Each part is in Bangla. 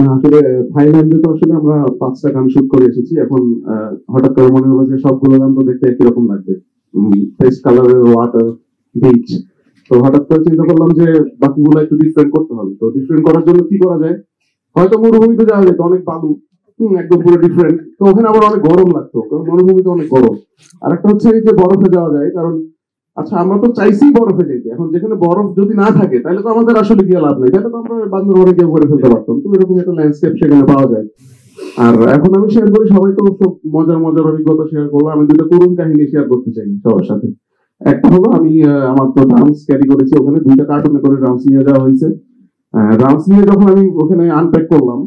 না, আসলে থাইল্যান্ডে তো আসলে আমরা 5টা গান শুট করে এসেছি। এখন হঠাৎ করে মনে হলো যে সবগুলো গান তো দেখতে একই রকম লাগবে, ফেস কালারের, ওয়াটার, বিচ। তো হঠাৎ করে চিন্তা করলাম যে বাকিগুলো একটু ডিফারেন্ট করতে হবে। তো ডিফারেন্ট করার জন্য কি করা যায়? হয়তো মরুভূমিতে যাওয়া যেত, অনেক বালু, একদম পুরো ডিফারেন্ট। তো ওখানে আবার অনেক গরম লাগতো, কারণ মরুভূমিতে অনেক গরম। আর একটা হচ্ছে এই যে বরফে যাওয়া যায়, কারণ আচ্ছা আমরা তো চাইছি বরফে যেতে, এখন যেখানে বরফ যদি না থাকে তাহলে তো আমাদের আসলে গিয়ে লাভ নেই, তাহলে তো আমরা বান্দরবনে গিয়ে করে ফেলতে পারতাম। তো এরকম একটা ল্যান্ডস্কেপ সেখানে পাওয়া যায়। আর এখন আমি শেয়ার করি, সবাই তো সব মজার মজার অভিজ্ঞতা শেয়ার করবো, আমি দুটো করুণ কাহিনী শেয়ার করতে চাই সবার সাথে। একটা হলো আমি আমার তো ড্রামস ক্যারি করেছি, ওখানে 2টা কার্টুনে করে ড্রামস নিয়ে যাওয়া হয়েছে। ড্রামস নিয়ে যখন আমি ওখানে আনপ্যাক করলাম,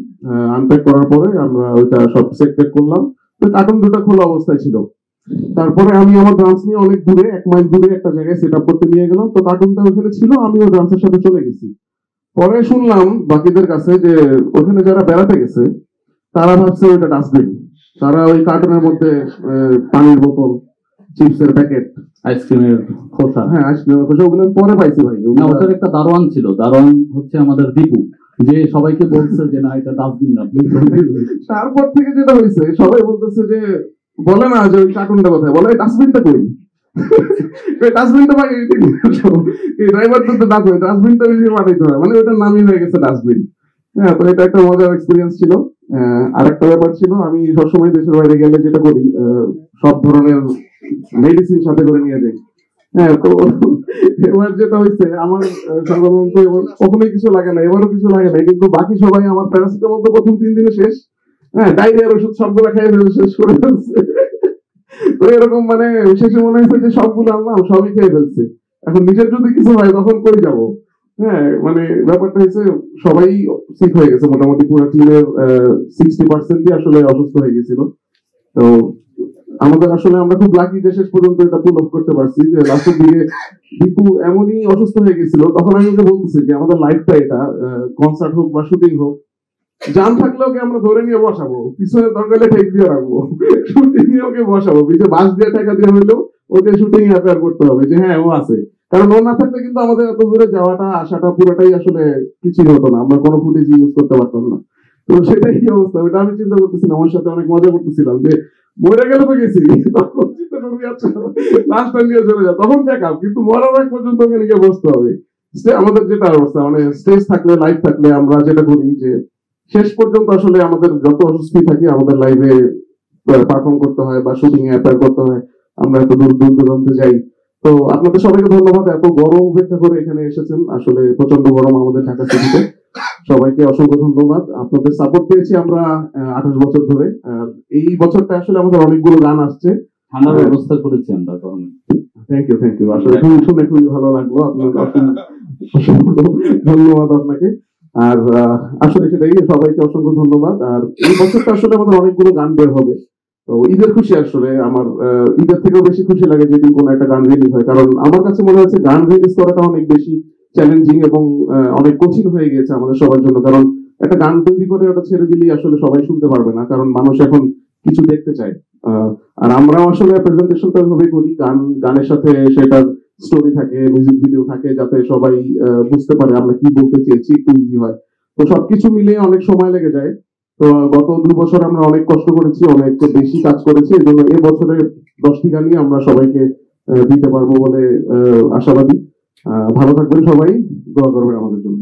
আনপ্যাক করার পরে আমরা ওইটা সব সেট করলাম। তো কার্টুন 2টা খোলা অবস্থায় ছিল। তারপরে আমি আমার ড্রামস নিয়ে অনেক দূরে, 1 মাইল দূরে একটা জায়গায় সেট আপ করতে নিয়ে গেলাম। তো কার্টুনটা ওখানে ছিল, আমি ওই ড্রামসের সাথে চলে গেছি। পরে শুনলাম বাকিদের কাছে যে ওখানে যারা বেড়াতে গেছে তারা ভাবছে ওইটা ডাস্টবিন। তারা ওই কার্টুনের মধ্যে পানির বোতল, চিপসের প্যাকেট, আইসক্রিমের খোসা, হ্যাঁ আইসক্রিমের খোসা, ওগুলো আমি পরে পাইছি ভাই। না, ওটার একটা দারোয়ান ছিল, দারোয়ান হচ্ছে আমাদের দীপু, যে সবাইকে বলছে যে না এটা ডাস্টবিন না। তারপর থেকে যেটা হয়েছে, সবাই বলতেছে যে বলে না যে ওই কার্টুনটা কোথায়, বলে ডাস্টবিনটা কই, ডাস্টবিনটা পাই। ড্রাইভার তো না কই, ডাস্টবিনটা বেশি পাঠাইতে হয়, মানে ওটার নামই হয়ে গেছে ডাস্টবিন। হ্যাঁ, তো এটা একটা মজার এক্সপিরিয়েন্স ছিল। আরেকটা ব্যাপার ছিল, আমি সবসময় দেশের বাইরে গেলে যেটা করি, সব ধরনের মেডিসিন সাথে করে নিয়ে যাই। হ্যাঁ, তো এবার যেটা হয়েছে, আমার সাধারণত এবার কখনোই কিছু লাগে না, এবারও কিছু লাগে না, কিন্তু বাকি সবাই আমার প্যারাসিটামল তো প্রথম 3 দিনে শেষ। হ্যাঁ, ডায়রিয়ার ওষুধ সবগুলো খেয়ে শেষ করে ফেলছে। তো এরকম মানে শেষে মনে হয়েছে যে সবগুলো আনলাম, সবই খেয়ে ফেলছে, এখন নিজের যদি কিছু হয় তখন কই যাব। হ্যাঁ, মানে ব্যাপারটা হয়েছে সবাই সিক হয়ে গেছে, মোটামুটি পুরো টিমের 60% আসলে অসুস্থ হয়ে গেছিল। তো আমাদের আসলে আমরা খুব লাকি যে শেষ পর্যন্ত এটা পুল অফ করতে পারছি, যে লাস্টের দিকে দীপু এমনই অসুস্থ হয়ে গেছিল, তখন আমি ওকে বলতেছি যে আমাদের লাইফটা এটা, কনসার্ট হোক বা শুটিং হোক, জান থাকলে ওকে আমরা ধরে নিয়ে বসাবো, পিছনে দরকার হলে ঠেক দিয়ে রাখবো, শুটিং এ ওকে বসাবো, পিছনে বাস দিয়ে টাকা দিয়ে হইলেও ওকে শুটিং অ্যাপিয়ার করতে হবে, যে হ্যাঁ ও আছে। কারণ ও না থাকলে কিন্তু আমাদের এত দূরে যাওয়াটা আসাটা পুরোটাই আসলে কিছুই হতো না, আমরা কোনো ফুটেজ ইউজ করতে পারতাম না। তো সেটাই কি অবস্থা, ওটা আমি চিন্তা করতেছিলাম, আমার সাথে অনেক মজা করতেছিলাম যে মরে গেলে তো গেছি, তখন চিন্তা করবি আচ্ছা লাস্টটা নিয়ে চলে যা, তখন ব্যাকআপ, কিন্তু মরার আগ পর্যন্ত ওখানে গিয়ে বসতে হবে। আমাদের যেটা অবস্থা, মানে স্টেজ থাকলে, লাইফ থাকলে আমরা যেটা করি যে শেষ পর্যন্ত আসলে আমাদের যত অসুস্থ থাকে আমাদের লাইভে পারফর্ম করতে হয় বা শুটিং এ অ্যাপিয়ার করতে হয়, আমরা এত দূর দূর দূরান্তে যাই। তো আপনাদের সবাইকে ধন্যবাদ, এত গরম উপেক্ষা করে এখানে এসেছেন, আসলে প্রচন্ড গরম আমাদের ঢাকা সিটিতে। সবাইকে অসংখ্য ধন্যবাদ, আপনাদের সাপোর্ট পেয়েছি আমরা 28 বছর ধরে। এই বছরটা আসলে আমাদের অনেকগুলো গান আসছে, ঠান্ডার ব্যবস্থা করেছি আমরা তখন। থ্যাংক ইউ, আসলে শুনে খুবই ভালো লাগলো, আপনার অসংখ্য ধন্যবাদ আপনাকে। আর আসলে সেটাই, সবাইকে অসংখ্য ধন্যবাদ। আর এই বছরটা আসলে আমাদের অনেকগুলো গান বের হবে। তো ঈদের খুশি, আসলে আমার ঈদের থেকেও বেশি খুশি লাগে যেদিন কোনো একটা গান রিলিজ হয়, কারণ আমার কাছে মনে হচ্ছে গান রিলিজ করাটা অনেক বেশি চ্যালেঞ্জিং এবং অনেক কঠিন হয়ে গিয়েছে আমাদের সবার জন্য। কারণ একটা গান তৈরি করে ওটা ছেড়ে দিলেই আসলে সবাই শুনতে পারবে না, কারণ মানুষ এখন কিছু দেখতে চায়। আর আমরাও আসলে প্রেজেন্টেশনটা ওইভাবে করি, গানের সাথে সেটার স্টোরি থাকে, মিউজিক ভিডিও থাকে, যাতে সবাই বুঝতে পারে আমরা কি বলতে চেয়েছি, একটু ইজি হয়। তো সবকিছু মিলিয়ে অনেক সময় লেগে যায়। তো গত 2 বছর আমরা অনেক কষ্ট করেছি, অনেক বেশি কাজ করেছি, এই জন্য এবছরে 10টি গানই আমরা সবাইকে দিতে পারবো বলে আশাবাদী। ভালো থাকবেন সবাই, দোয়া করবেন আমাদের জন্য।